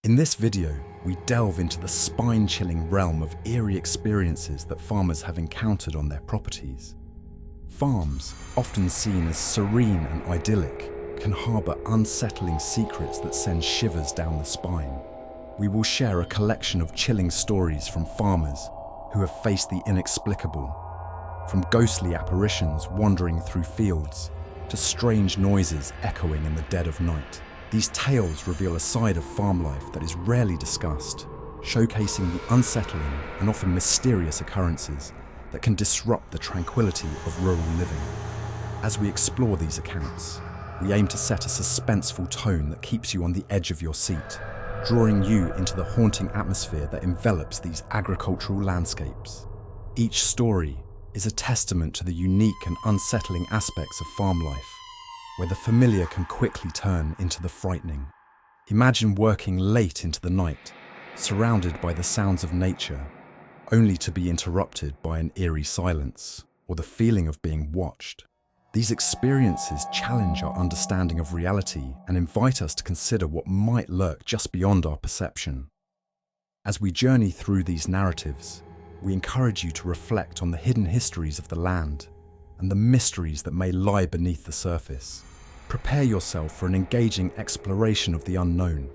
In this video, we delve into the spine-chilling realm of eerie experiences that farmers have encountered on their properties. Farms, often seen as serene and idyllic, can harbour unsettling secrets that send shivers down the spine. We will share a collection of chilling stories from farmers who have faced the inexplicable, from ghostly apparitions wandering through fields to strange noises echoing in the dead of night. These tales reveal a side of farm life that is rarely discussed, showcasing the unsettling and often mysterious occurrences that can disrupt the tranquility of rural living. As we explore these accounts, we aim to set a suspenseful tone that keeps you on the edge of your seat, drawing you into the haunting atmosphere that envelops these agricultural landscapes. Each story is a testament to the unique and unsettling aspects of farm life, where the familiar can quickly turn into the frightening. Imagine working late into the night, surrounded by the sounds of nature, only to be interrupted by an eerie silence or the feeling of being watched. These experiences challenge our understanding of reality and invite us to consider what might lurk just beyond our perception. As we journey through these narratives, we encourage you to reflect on the hidden histories of the land and the mysteries that may lie beneath the surface. Prepare yourself for an engaging exploration of the unknown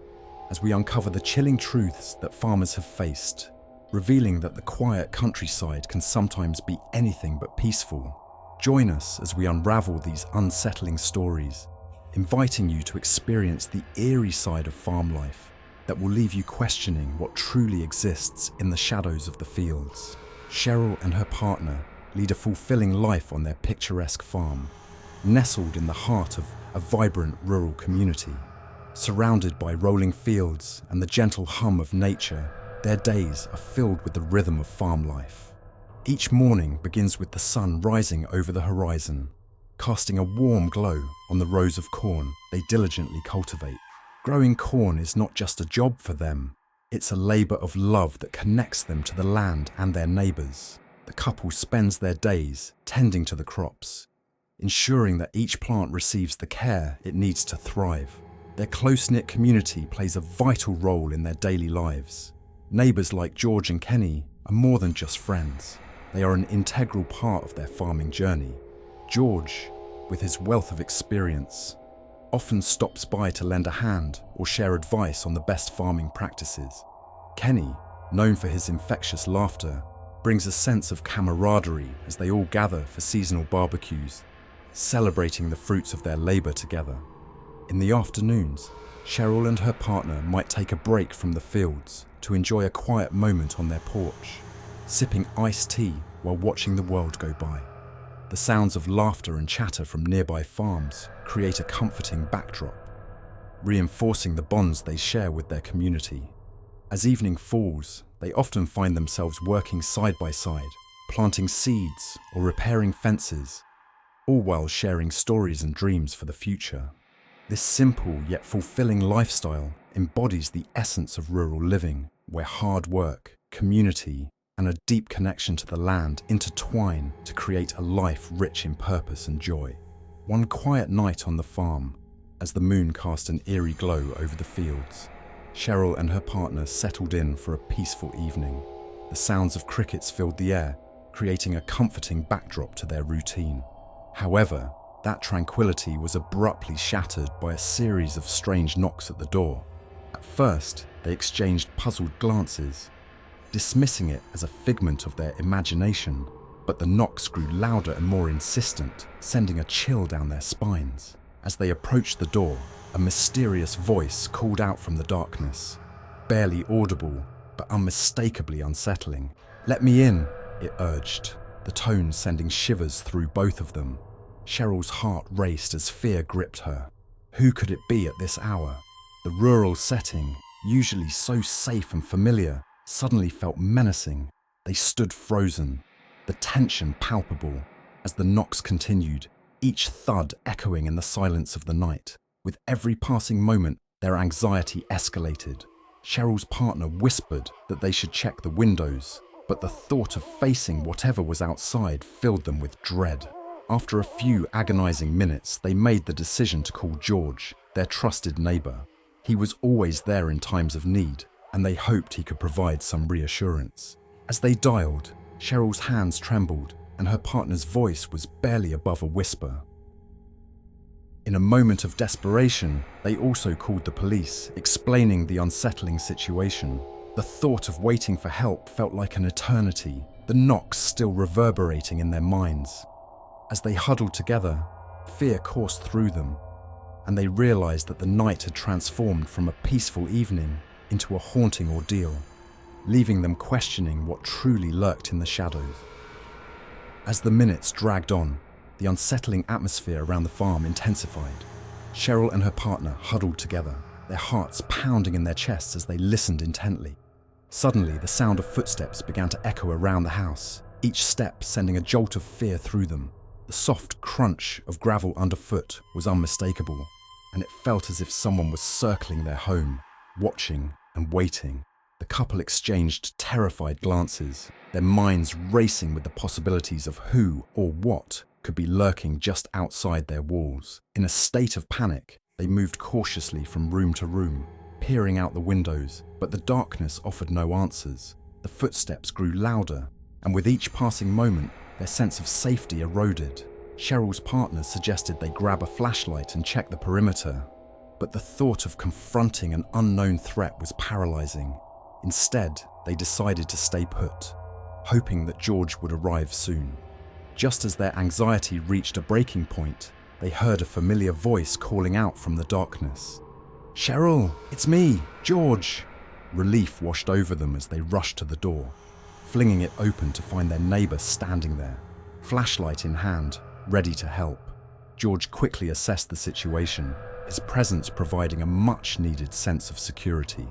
as we uncover the chilling truths that farmers have faced, revealing that the quiet countryside can sometimes be anything but peaceful. Join us as we unravel these unsettling stories, inviting you to experience the eerie side of farm life that will leave you questioning what truly exists in the shadows of the fields. Cheryl and her partner lead a fulfilling life on their picturesque farm, nestled in the heart of a vibrant rural community. Surrounded by rolling fields and the gentle hum of nature, their days are filled with the rhythm of farm life. Each morning begins with the sun rising over the horizon, casting a warm glow on the rows of corn they diligently cultivate. Growing corn is not just a job for them, it's a labour of love that connects them to the land and their neighbours. The couple spends their days tending to the crops, ensuring that each plant receives the care it needs to thrive. Their close-knit community plays a vital role in their daily lives. Neighbours like George and Kenny are more than just friends. They are an integral part of their farming journey. George, with his wealth of experience, often stops by to lend a hand or share advice on the best farming practices. Kenny, known for his infectious laughter, brings a sense of camaraderie as they all gather for seasonal barbecues, celebrating the fruits of their labour together. In the afternoons, Cheryl and her partner might take a break from the fields to enjoy a quiet moment on their porch, sipping iced tea while watching the world go by. The sounds of laughter and chatter from nearby farms create a comforting backdrop, reinforcing the bonds they share with their community. As evening falls, they often find themselves working side by side, planting seeds or repairing fences, all while sharing stories and dreams for the future. This simple yet fulfilling lifestyle embodies the essence of rural living, where hard work, community, and a deep connection to the land intertwine to create a life rich in purpose and joy. One quiet night on the farm, as the moon cast an eerie glow over the fields, Cheryl and her partner settled in for a peaceful evening. The sounds of crickets filled the air, creating a comforting backdrop to their routine. However, that tranquility was abruptly shattered by a series of strange knocks at the door. At first, they exchanged puzzled glances, dismissing it as a figment of their imagination, but the knocks grew louder and more insistent, sending a chill down their spines. As they approached the door, a mysterious voice called out from the darkness, barely audible but unmistakably unsettling. "Let me in," it urged, the tone sending shivers through both of them. Cheryl's heart raced as fear gripped her. Who could it be at this hour? The rural setting, usually so safe and familiar, suddenly felt menacing. They stood frozen, the tension palpable, as the knocks continued, each thud echoing in the silence of the night. With every passing moment, their anxiety escalated. Cheryl's partner whispered that they should check the windows, but the thought of facing whatever was outside filled them with dread. After a few agonizing minutes, they made the decision to call George, their trusted neighbor. He was always there in times of need, and they hoped he could provide some reassurance. As they dialed, Cheryl's hands trembled, and her partner's voice was barely above a whisper. In a moment of desperation, they also called the police, explaining the unsettling situation. The thought of waiting for help felt like an eternity, the knocks still reverberating in their minds. As they huddled together, fear coursed through them, and they realized that the night had transformed from a peaceful evening into a haunting ordeal, leaving them questioning what truly lurked in the shadows. As the minutes dragged on, the unsettling atmosphere around the farm intensified. Cheryl and her partner huddled together, their hearts pounding in their chests as they listened intently. Suddenly, the sound of footsteps began to echo around the house, each step sending a jolt of fear through them. The soft crunch of gravel underfoot was unmistakable, and it felt as if someone was circling their home, watching and waiting. The couple exchanged terrified glances, their minds racing with the possibilities of who or what could be lurking just outside their walls. In a state of panic, they moved cautiously from room to room, peering out the windows, but the darkness offered no answers. The footsteps grew louder, and with each passing moment, their sense of safety eroded. Cheryl's partner suggested they grab a flashlight and check the perimeter, but the thought of confronting an unknown threat was paralyzing. Instead, they decided to stay put, hoping that George would arrive soon. Just as their anxiety reached a breaking point, they heard a familiar voice calling out from the darkness. "Cheryl, it's me, George!" Relief washed over them as they rushed to the door, flinging it open to find their neighbor standing there, flashlight in hand, ready to help. George quickly assessed the situation, his presence providing a much-needed sense of security.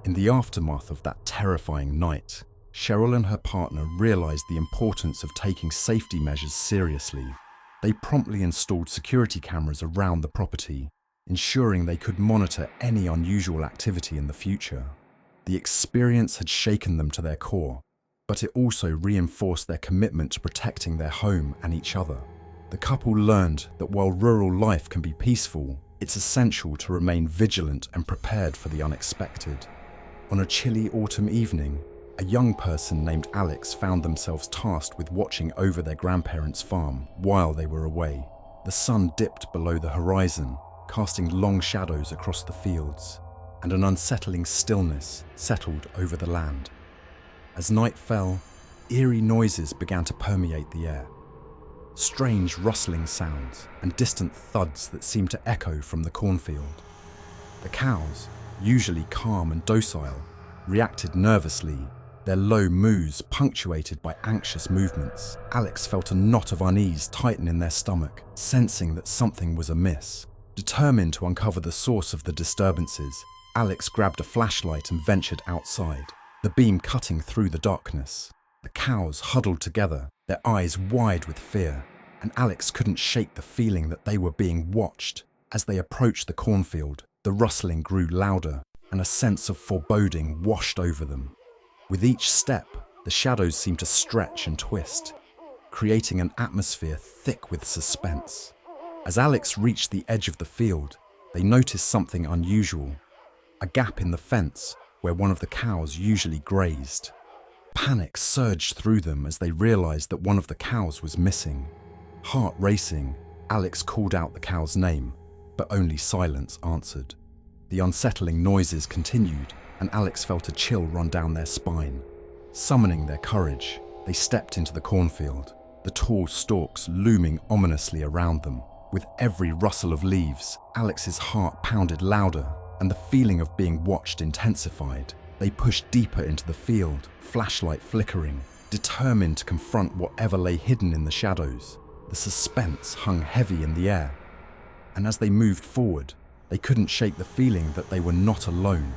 In the aftermath of that terrifying night, Cheryl and her partner realized the importance of taking safety measures seriously. They promptly installed security cameras around the property, ensuring they could monitor any unusual activity in the future. The experience had shaken them to their core, but it also reinforced their commitment to protecting their home and each other. The couple learned that while rural life can be peaceful, it's essential to remain vigilant and prepared for the unexpected. On a chilly autumn evening, a young person named Alex found themselves tasked with watching over their grandparents' farm while they were away. The sun dipped below the horizon, casting long shadows across the fields, and an unsettling stillness settled over the land. As night fell, eerie noises began to permeate the air. Strange rustling sounds and distant thuds that seemed to echo from the cornfield. The cows, usually calm and docile, reacted nervously, their low moos punctuated by anxious movements. Alex felt a knot of unease tighten in their stomach, sensing that something was amiss. Determined to uncover the source of the disturbances, Alex grabbed a flashlight and ventured outside, the beam cutting through the darkness. The cows huddled together, their eyes wide with fear, and Alex couldn't shake the feeling that they were being watched. As they approached the cornfield, the rustling grew louder, and a sense of foreboding washed over them. With each step, the shadows seemed to stretch and twist, creating an atmosphere thick with suspense. As Alex reached the edge of the field, they noticed something unusual, a gap in the fence where one of the cows usually grazed. Panic surged through them as they realized that one of the cows was missing. Heart racing, Alex called out the cow's name, but only silence answered. The unsettling noises continued, and Alex felt a chill run down their spine. Summoning their courage, they stepped into the cornfield, the tall stalks looming ominously around them. With every rustle of leaves, Alex's heart pounded louder, and the feeling of being watched intensified. They pushed deeper into the field, flashlight flickering, determined to confront whatever lay hidden in the shadows. The suspense hung heavy in the air, and as they moved forward, they couldn't shake the feeling that they were not alone,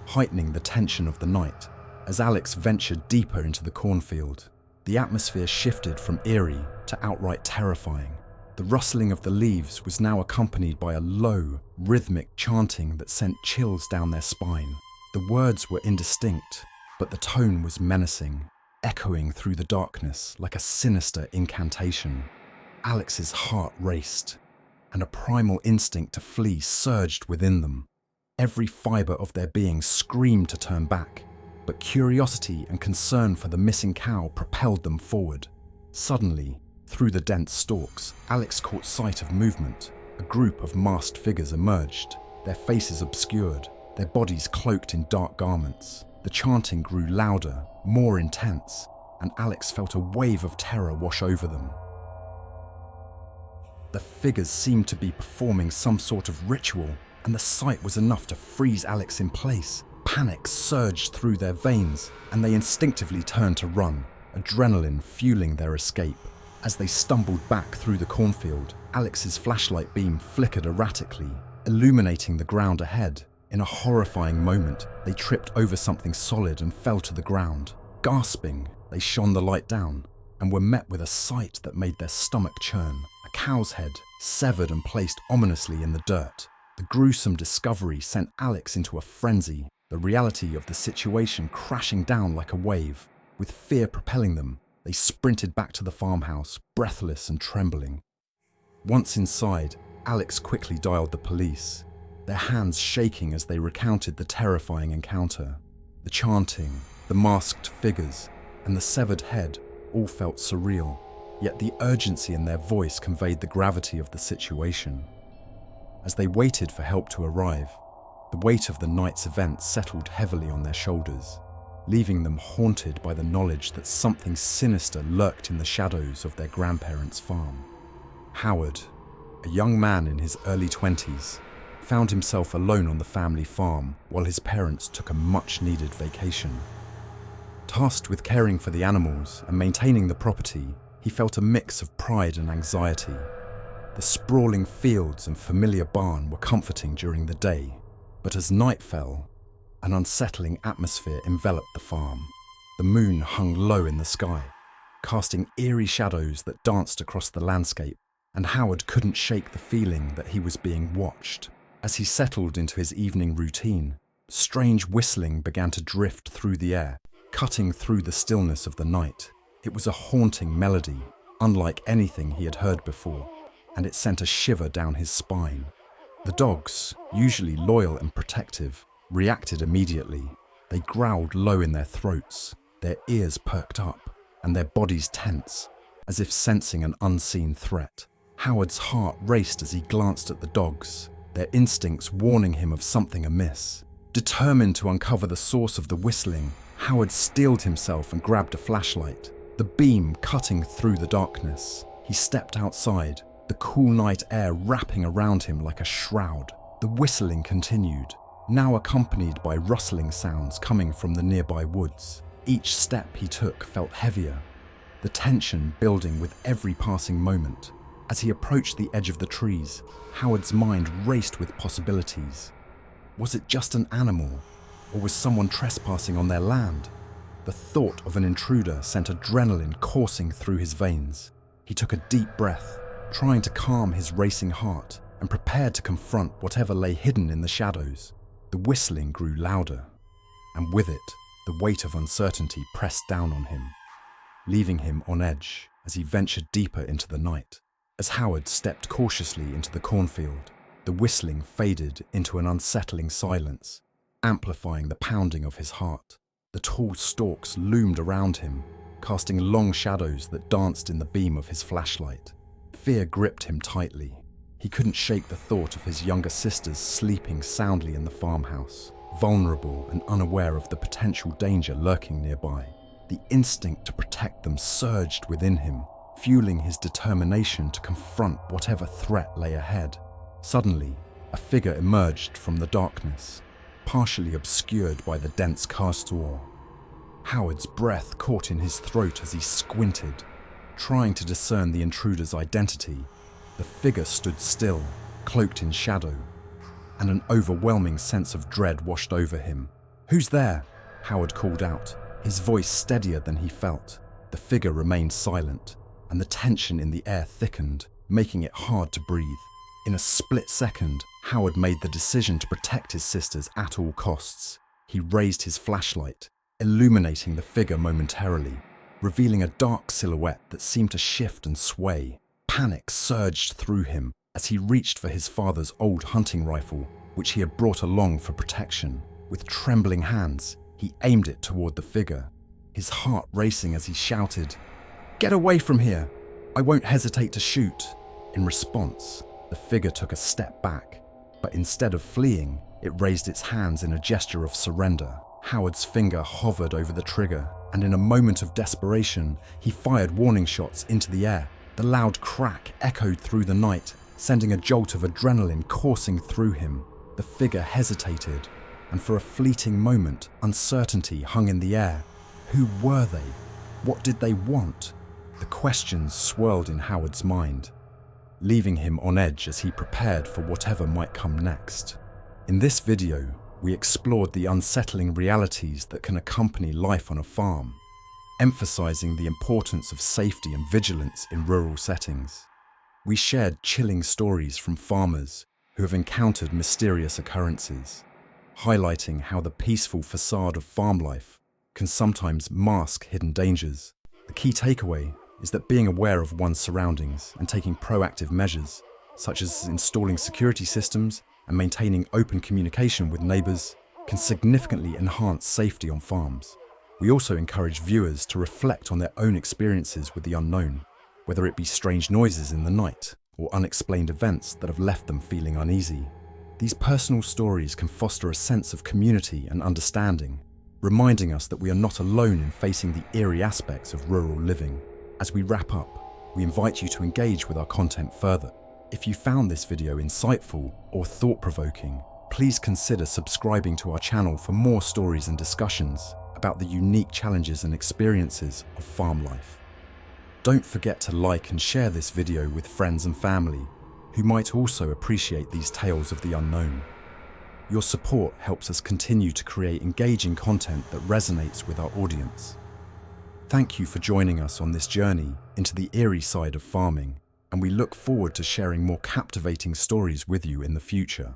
heightening the tension of the night. As Alex ventured deeper into the cornfield, the atmosphere shifted from eerie to outright terrifying. The rustling of the leaves was now accompanied by a low, rhythmic chanting that sent chills down their spine. The words were indistinct, but the tone was menacing, echoing through the darkness like a sinister incantation. Alex's heart raced, and a primal instinct to flee surged within them. Every fibre of their being screamed to turn back, but curiosity and concern for the missing cow propelled them forward. Suddenly, through the dense stalks, Alex caught sight of movement. A group of masked figures emerged, their faces obscured, their bodies cloaked in dark garments. The chanting grew louder, more intense, and Alex felt a wave of terror wash over them. The figures seemed to be performing some sort of ritual, and the sight was enough to freeze Alex in place. Panic surged through their veins, and they instinctively turned to run, adrenaline fueling their escape. As they stumbled back through the cornfield, Alex's flashlight beam flickered erratically, illuminating the ground ahead. In a horrifying moment, they tripped over something solid and fell to the ground. Gasping, they shone the light down, and were met with a sight that made their stomach churn. A cow's head, severed and placed ominously in the dirt. The gruesome discovery sent Alex into a frenzy, the reality of the situation crashing down like a wave. With fear propelling them, they sprinted back to the farmhouse, breathless and trembling. Once inside, Alex quickly dialed the police, their hands shaking as they recounted the terrifying encounter. The chanting, the masked figures, and the severed head all felt surreal, yet the urgency in their voice conveyed the gravity of the situation. As they waited for help to arrive, the weight of the night's event settled heavily on their shoulders, leaving them haunted by the knowledge that something sinister lurked in the shadows of their grandparents' farm. Howard, a young man in his early 20s, found himself alone on the family farm while his parents took a much-needed vacation. Tasked with caring for the animals and maintaining the property, he felt a mix of pride and anxiety. The sprawling fields and familiar barn were comforting during the day, but as night fell, an unsettling atmosphere enveloped the farm. The moon hung low in the sky, casting eerie shadows that danced across the landscape, and Howard couldn't shake the feeling that he was being watched. As he settled into his evening routine, strange whistling began to drift through the air, cutting through the stillness of the night. It was a haunting melody, unlike anything he had heard before, and it sent a shiver down his spine. The dogs, usually loyal and protective, reacted immediately. They growled low in their throats, their ears perked up, and their bodies tense, as if sensing an unseen threat. Howard's heart raced as he glanced at the dogs, their instincts warning him of something amiss. Determined to uncover the source of the whistling, Howard steeled himself and grabbed a flashlight, the beam cutting through the darkness. He stepped outside, the cool night air wrapping around him like a shroud. The whistling continued, now accompanied by rustling sounds coming from the nearby woods. Each step he took felt heavier, the tension building with every passing moment. As he approached the edge of the trees, Howard's mind raced with possibilities. Was it just an animal, or was someone trespassing on their land? The thought of an intruder sent adrenaline coursing through his veins. He took a deep breath, trying to calm his racing heart, and prepared to confront whatever lay hidden in the shadows. The whistling grew louder, and with it, the weight of uncertainty pressed down on him, leaving him on edge as he ventured deeper into the night. As Howard stepped cautiously into the cornfield, the whistling faded into an unsettling silence, amplifying the pounding of his heart. The tall stalks loomed around him, casting long shadows that danced in the beam of his flashlight. Fear gripped him tightly. He couldn't shake the thought of his younger sisters sleeping soundly in the farmhouse, vulnerable and unaware of the potential danger lurking nearby. The instinct to protect them surged within him, fueling his determination to confront whatever threat lay ahead. Suddenly, a figure emerged from the darkness, partially obscured by the dense car store. Howard's breath caught in his throat as he squinted, trying to discern the intruder's identity. The figure stood still, cloaked in shadow, and an overwhelming sense of dread washed over him. "Who's there?" Howard called out, his voice steadier than he felt. The figure remained silent, and the tension in the air thickened, making it hard to breathe. In a split second, Howard made the decision to protect his sisters at all costs. He raised his flashlight, illuminating the figure momentarily, revealing a dark silhouette that seemed to shift and sway. Panic surged through him as he reached for his father's old hunting rifle, which he had brought along for protection. With trembling hands, he aimed it toward the figure, his heart racing as he shouted, "Get away from here! I won't hesitate to shoot." In response, the figure took a step back, but instead of fleeing, it raised its hands in a gesture of surrender. Howard's finger hovered over the trigger, and in a moment of desperation, he fired warning shots into the air. The loud crack echoed through the night, sending a jolt of adrenaline coursing through him. The figure hesitated, and for a fleeting moment, uncertainty hung in the air. Who were they? What did they want? The questions swirled in Howard's mind, leaving him on edge as he prepared for whatever might come next. In this video, we explored the unsettling realities that can accompany life on a farm, emphasizing the importance of safety and vigilance in rural settings. We shared chilling stories from farmers who have encountered mysterious occurrences, highlighting how the peaceful facade of farm life can sometimes mask hidden dangers. The key takeaway is that being aware of one's surroundings and taking proactive measures, such as installing security systems and maintaining open communication with neighbours, can significantly enhance safety on farms. We also encourage viewers to reflect on their own experiences with the unknown, whether it be strange noises in the night or unexplained events that have left them feeling uneasy. These personal stories can foster a sense of community and understanding, reminding us that we are not alone in facing the eerie aspects of rural living. As we wrap up, we invite you to engage with our content further. If you found this video insightful or thought-provoking, please consider subscribing to our channel for more stories and discussions about the unique challenges and experiences of farm life. Don't forget to like and share this video with friends and family who might also appreciate these tales of the unknown. Your support helps us continue to create engaging content that resonates with our audience. Thank you for joining us on this journey into the eerie side of farming, and we look forward to sharing more captivating stories with you in the future.